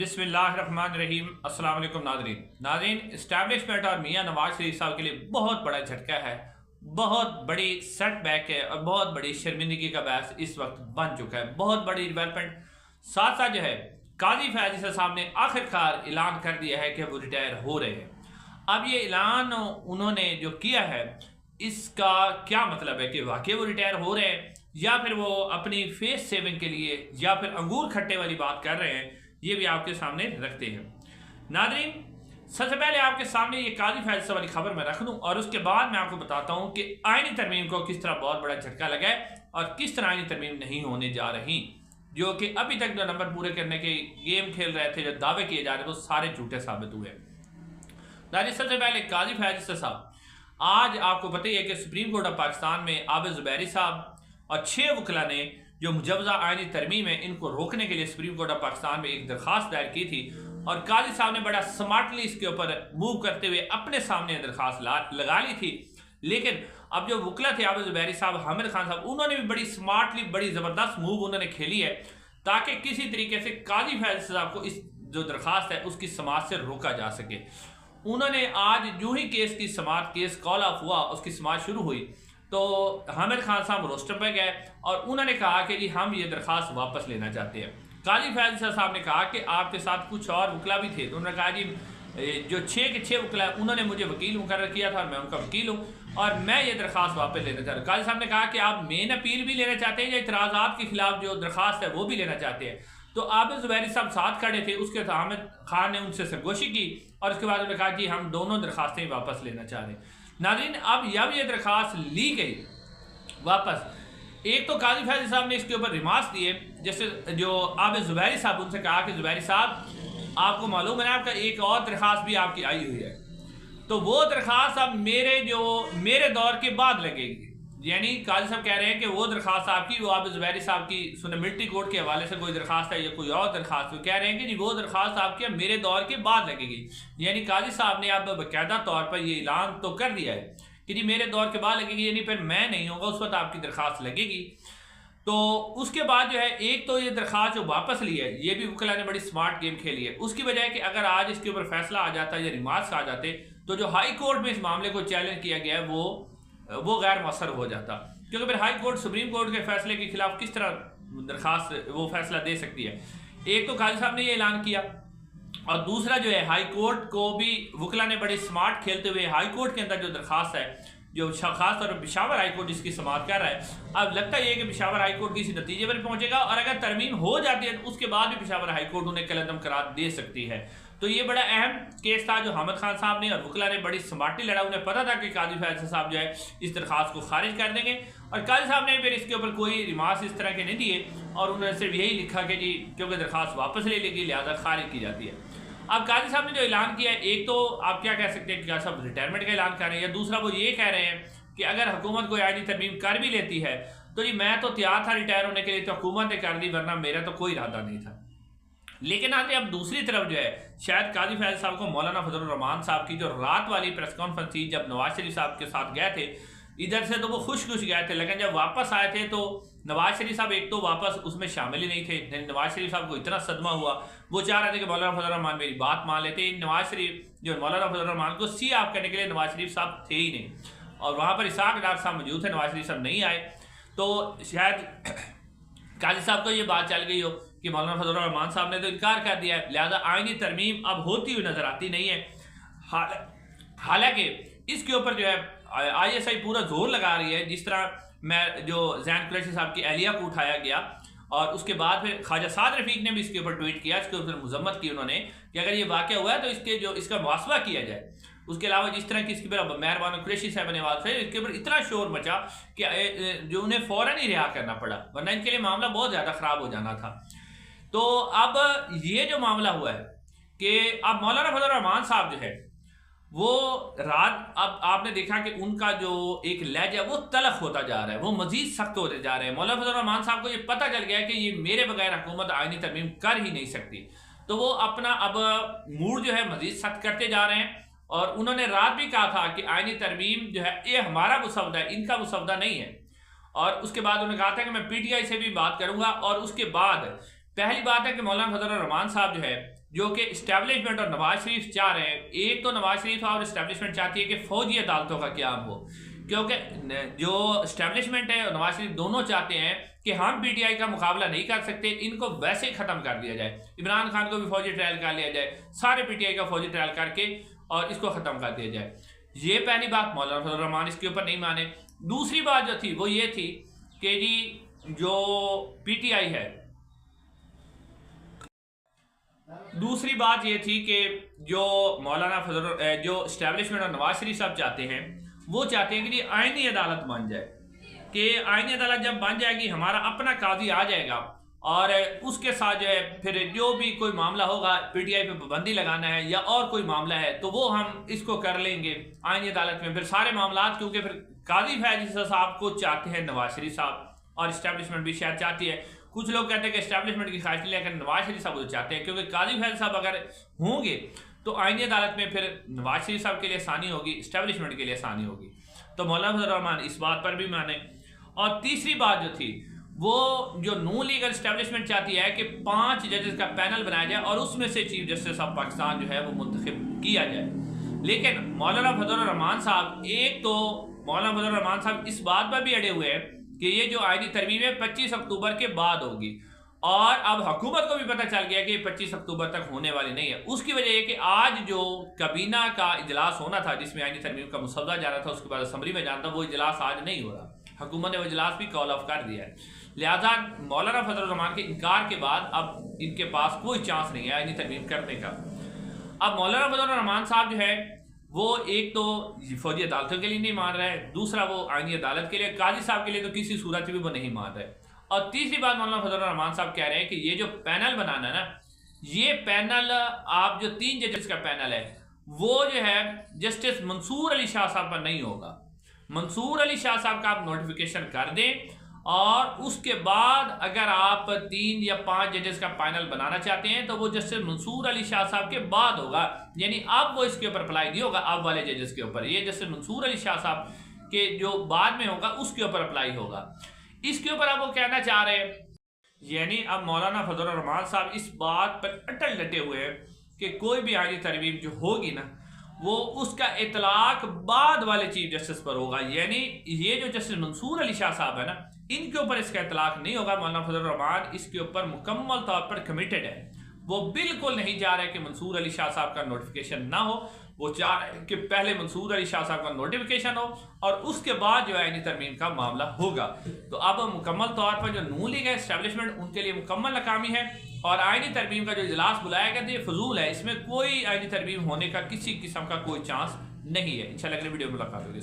बिस्मिल्लाहिर्रहमानिर्रहीम। अस्सलाम वालेकुम नाज़रीन। इस्टेब्लिशमेंट और मियां नवाज शरीफ साहब के लिए बहुत बड़ा झटका है, बहुत बड़ी सेटबैक है और बहुत बड़ी शर्मिंदगी का बायस इस वक्त बन चुका है। बहुत बड़ी डेवलपमेंट साथ साथ जो है काजी फैज ईसा साहब ने आखिरकार ऐलान कर दिया है कि वो रिटायर हो रहे हैं। अब ये ऐलान उन्होंने जो किया है इसका क्या मतलब है कि वाकई वो रिटायर हो रहे हैं या फिर वो अपनी फेस सेविंग के लिए या फिर अंगूर खट्टे वाली बात कर रहे हैं, ये भी आपके सामने रखते हैं। नादरीन, सबसे पहले आपके सामने ये काजी फैज वाली खबर मैं रख दूं और उसके बाद मैं आपको बताता हूं कि आईनी तरमीम को किस तरह बहुत बड़ा झटका लगा है और किस तरह आईनी तरमीम नहीं होने जा रही, जो कि अभी तक जो नंबर पूरे करने के गेम खेल रहे थे, जो दावे किए जा रहे थे, वो सारे झूठे साबित हुए। नादरीन, सबसे पहले काजी फैज साहब, आज आपको पता ही है कि सुप्रीम कोर्ट ऑफ पाकिस्तान में आबिद ज़ुबैरी साहब और 6 वकला ने जो मुजवजा आईनी तरमीम है इनको रोकने के लिए सुप्रीम कोर्ट ऑफ पाकिस्तान में एक दरखास्त दायर की थी और काजी साहब ने बड़ा स्मार्टली इसके ऊपर मूव करते हुए अपने सामने दरखास्त लगा ली थी। लेकिन अब जो वकला थे आबिद ज़ुबैरी साहब, हामिद खान साहब, उन्होंने भी बड़ी स्मार्टली बड़ी ज़बरदस्त मूव उन्होंने खेली है ताकि किसी तरीके से काजी फैज साहब को इस जो दरखास्त है उसकी समाअत से रोका जा सके। उन्होंने आज जो ही केस की समाअत, केस कॉल ऑफ हुआ, उसकी समाअत शुरू हुई तो हामिद खान साहब रोस्टर पर गए और उन्होंने कहा कि जी हम ये दरखास्त वापस लेना चाहते हैं। काजी फैज साहब ने कहा कि आपके साथ कुछ और वकला भी थे, तो उन्होंने कहा जी जो 6 के 6 वकला उन्होंने मुझे वकील मुकर्रर किया था और मैं उनका वकील हूँ और मैं ये दरखास्त वापस लेना चाहता हूँ। काजी साहब ने कहा कि आप मेन अपील भी लेना चाहते हैं या इतराज़ात के खिलाफ जो दरखास्त है वो भी लेना चाहते हैं। तो आबिद ज़ुबैरी साहब साथ खड़े थे, उसके बाद हामिद खान ने उनसे सरगोशी की और उसके बाद उन्होंने कहा कि हम दोनों दरखास्तें वापस लेना चाह रहे हैं। नाज़रीन, अब जब ये दरखास्त ली गई वापस, एक तो काजी फैज साहब ने इसके ऊपर रिमार्क्स दिए, जैसे जो आबिद ज़ुबैरी साहब, उनसे कहा कि ज़ुबैरी साहब आपको मालूम है ना आपका एक और दरखास्त भी आपकी आई हुई है, तो वो दरखास्त अब मेरे दौर के बाद लगेगी। यानी काजी साहब कह रहे हैं कि वो दरखास्त आपकी, वो आबिद ज़ुबैरी साहब की मिलिट्री कोर्ट के हवाले से कोई दरखास्त है या कोई और दरखास्त, वो कह रहे हैं कि जी वो दरखास्त आपकी मेरे दौर के बाद लगेगी। यानी काजी साहब ने अब बाकायदा तौर पर ये ऐलान तो कर दिया है कि जी मेरे दौर के बाद लगेगी, यानी फिर मैं नहीं होगा उस वक्त आपकी दरखास्त लगेगी। तो उसके बाद जो है एक तो ये दरखास्त जो वापस ली है, ये भी वकला ने बड़ी स्मार्ट गेम खेली है। उसकी बजाय कि अगर आज इसके ऊपर फैसला आ जाता या रिमार्क्स आ जाते तो जो हाई कोर्ट में इस मामले को चैलेंज किया गया है वो गैर मौसर हो जाता, क्योंकि फिर हाई कोर्ट सुप्रीम कोर्ट के फैसले के खिलाफ किस तरह दरखास्त वो फैसला दे सकती है। एक तो काजी साहब ने ये ऐलान किया और दूसरा जो है हाई कोर्ट को भी वकला ने बड़े स्मार्ट खेलते हुए हाई कोर्ट के अंदर जो दरखास्त है, जो खास तौर पर पेशावर हाई कोर्ट जिसकी समाअत कर रहा है, अब लगता है कि पेशावर हाई कोर्ट किसी नतीजे पर पहुंचेगा और अगर तरमीम हो जाती है तो उसके बाद भी पेशावर हाई कोर्ट उन्हें कलअदम करार दे सकती है। तो ये बड़ा अहम केस था जो हामिद खान साहब ने और वकला ने बड़ी स्मार्टली लड़ा। उन्हें पता था कि काजी फैज साहब जो है इस दरखास्त को खारिज कर देंगे और काजी साहब ने फिर इसके ऊपर कोई रिमार्क्स इस तरह के नहीं दिए और उन्होंने सिर्फ यही लिखा कि जी क्योंकि दरखास्त वापस ले लेगी लिहाजा खारिज की जाती है। अब काजी साहब ने जो ऐलान किया है, एक तो आप क्या कह सकते हैं कि काजी साहब रिटायरमेंट का ऐलान कर रहे हैं, या दूसरा वो ये कह रहे हैं कि अगर हुकूमत कोई आईनी तरमीम कर भी लेती है तो जी मैं तो तैयार था रिटायर होने के लिए, तो हुकूमत ने कर दी, वरना मेरा तो कोई इरादा नहीं था। लेकिन आज अब दूसरी तरफ जो है शायद काजी फैज साहब को मौलाना फजलुर रहमान साहब की जो रात वाली प्रेस कॉन्फ्रेंस थी जब नवाज शरीफ साहब के साथ गए थे, इधर से तो वो खुश गए थे, लेकिन जब वापस आए थे तो नवाज शरीफ साहब एक तो वापस उसमें शामिल ही नहीं थे। नवाज शरीफ साहब को इतना सदमा हुआ, वो चाह रहे थे कि मौलाना फजलुर रहमान मेरी बात मान लेते। नवाज शरीफ जो मौलाना फजलुर रहमान को सी ऑफ करने के लिए नवाज शरीफ साहब थे ही नहीं और वहाँ पर इसाक डार साहब मौजूद थे, नवाज शरीफ साहब नहीं आए। तो शायद काजी साहब को ये बात चल गई हो कि मौलाना फजलुर रहमान साहब ने तो इनकार कर दिया है, लिहाजा आईनी तरमीम अब होती हुई नजर आती नहीं है। हालांकि इसके ऊपर जो है ISI पूरा जोर लगा रही है। जिस तरह मैं जो जैन कुरैशी साहब की एहलिया को उठाया गया और उसके बाद फिर ख्वाजा साद रफीक ने भी इसके ऊपर ट्वीट किया, इसके ऊपर मजम्मत की उन्होंने कि अगर ये वाक़या हुआ है तो इसका मुआसवा किया जाए। उसके अलावा जिस तरह की इसके ऊपर मेहरबान कुरैशी साहब ने आवाज़ से इसके ऊपर इतना शोर मचा कि जो उन्हें फ़ौरन ही रिहा करना पड़ा, वरना इनके लिए मामला बहुत ज़्यादा ख़राब हो जाना था। तो अब ये जो मामला हुआ है कि अब मौलाना फजलुर रहमान साहब जो है वो रात, अब आपने देखा कि उनका जो एक लहजा वो तलख होता जा रहा है, वो मजीद सख्त होते जा रहे हैं। मौलाना फजलुर रहमान साहब को ये पता चल गया कि ये मेरे बगैर हुकूमत आईनी तरमीम कर ही नहीं सकती, तो वो अपना अब मूड जो है मजीद सख्त करते जा रहे हैं। और उन्होंने रात भी कहा था कि आईनी तरमीम जो है ये हमारा मुसवदा है, इनका मुसवदा नहीं है। और उसके बाद उन्होंने कहा था कि मैं PTI से भी बात करूंगा और उसके बाद पहली बात है कि मौलाना फजल रहमान साहब जो है, जो कि इस्टेब्लिशमेंट और नवाज शरीफ चाह रहे हैं, एक तो नवाज शरीफ और इस्टेब्लिशमेंट चाहती है कि फौजी अदालतों का क्याम हो, क्योंकि जो इस्टेब्लिशमेंट है और नवाज शरीफ दोनों चाहते हैं कि हम पीटीआई का मुकाबला नहीं कर सकते, इनको वैसे ही खत्म कर दिया जाए, इमरान खान को भी फौजी ट्रायल कर लिया जाए, सारे पीटीआई का फौजी ट्रायल करके और इसको खत्म कर दिया जाए। ये पहली बात, मौलाना फजल रहमान इसके ऊपर नहीं माने। दूसरी बात जो थी वो ये थी कि जी जो पीटीआई है, दूसरी बात ये थी कि जो मौलाना फजल जो इस्टेब्लिशमेंट और नवाज शरीफ साहब चाहते हैं, वो चाहते हैं कि जी आईनी अदालत बन जाए, कि आईनी अदालत जब बन जाएगी हमारा अपना काजी आ जाएगा और उसके साथ जो है फिर जो भी कोई मामला होगा, पीटीआई पे पाबंदी लगाना है या और कोई मामला है तो वो हम इसको कर लेंगे आईनी अदालत में। फिर सारे मामला, क्योंकि फिर काजी फैज ईसा साहब को चाहते हैं नवाज शरीफ साहब और इस्टेब्लिशमेंट भी शायद चाहती है। कुछ लोग कहते हैं कि इस्टेब्लिशमेंट की ख्वाहिश नहीं, लेकिन नवाज शरीफ साहब वो चाहते हैं, क्योंकि काजी फैज साहब अगर होंगे तो आईनी अदालत में फिर नवाज शरीफ साहब के लिए आसानी होगी, इस्टेब्लिशमेंट के लिए आसानी होगी। तो मौलाना फजल रहमान इस बात पर भी माने। और तीसरी बात जो थी वो जो नून लीग एस्टेब्लिशमेंट चाहती है कि 5 जजेस का पैनल बनाया जाए और उसमें से चीफ जस्टिस ऑफ पाकिस्तान जो है वो मुंतखब किया जाए। लेकिन मौलाना फजल रहमान साहब, एक तो मौलाना फजल रहमान साहब इस बात पर भी अड़े हुए हैं कि ये जो आईनी तरमीम है 25 अक्टूबर के बाद होगी, और अब हुकूमत को भी पता चल गया कि 25 अक्टूबर तक होने वाली नहीं है। उसकी वजह यह कि आज जो काबीना का इजलास होना था जिसमें आईनी तरमीम का मुसव्वदा जा रहा था, उसके बाद असम्बली में जाना था, वो इजलास आज नहीं हो रहा, हुकूमत ने वो इजलास भी कॉल ऑफ कर दिया है। लिहाजा मौलाना फजल रहमान के इनकार के बाद अब इनके पास कोई चांस नहीं है आईनी तरमीम करने का। अब मौलाना फजल रहमान साहब जो है वो एक तो फौजी अदालतों के लिए नहीं मान रहा है, दूसरा वो आईनी अदालत के लिए, काजी साहब के लिए तो किसी सूरत में वो नहीं मान रहे, और तीसरी बात मौलाना फजल रहमान साहब कह रहे हैं कि ये जो पैनल बनाना है ना, ये पैनल आप जो 3 जजेस का पैनल है वो जो है जस्टिस मंसूर अली शाह साहब पर नहीं होगा। मंसूर अली शाह साहब का आप नोटिफिकेशन कर दें और उसके बाद अगर आप 3 या 5 जजेस का पैनल बनाना चाहते हैं तो वो जस्टिस मंसूर अली शाह साहब के बाद होगा, यानी अब वो इसके ऊपर अप्लाई नहीं होगा अब वाले जजेस के ऊपर, ये जस्टिस मंसूर अली शाह साहब के जो बाद में होगा उसके ऊपर अप्लाई होगा। इसके ऊपर अब वो कहना चाह रहे हैं, यानी अब मौलाना फजल रहमान साहब इस बात पर अटल डटे हुए हैं कि कोई भी आईनी तरमीम जो होगी ना वो उसका इतलाक बाद वाले चीफ जस्टिस पर होगा, यानी ये जो जस्टिस मंसूर अली शाह साहब है ना, इनके ऊपर इसका इतलाक नहीं होगा। मौलाना फजल रहमान इसके ऊपर मुकम्मल तौर पर कमिटेड है, वो बिल्कुल नहीं चाह रहे कि मंसूर अली शाह साहब का नोटिफिकेशन ना हो, वो चाह रहे हैं कि पहले मंसूर अली शाह साहब का नोटिफिकेशन हो और उसके बाद जो आईनी तरमीम का मामला होगा। तो अब मुकम्मल तौर पर जो नून लीग है एस्टेब्लिशमेंट, उनके लिए मुकम्मल नाकामी है, और आईनी तरमीम का जो इजलास बुलाया गया था ये फजूल है, इसमें कोई आईनी तरमीम होने का किसी किस्म का कोई चांस नहीं है। इंशाल्लाह अगले वीडियो में मुलाकात होगी।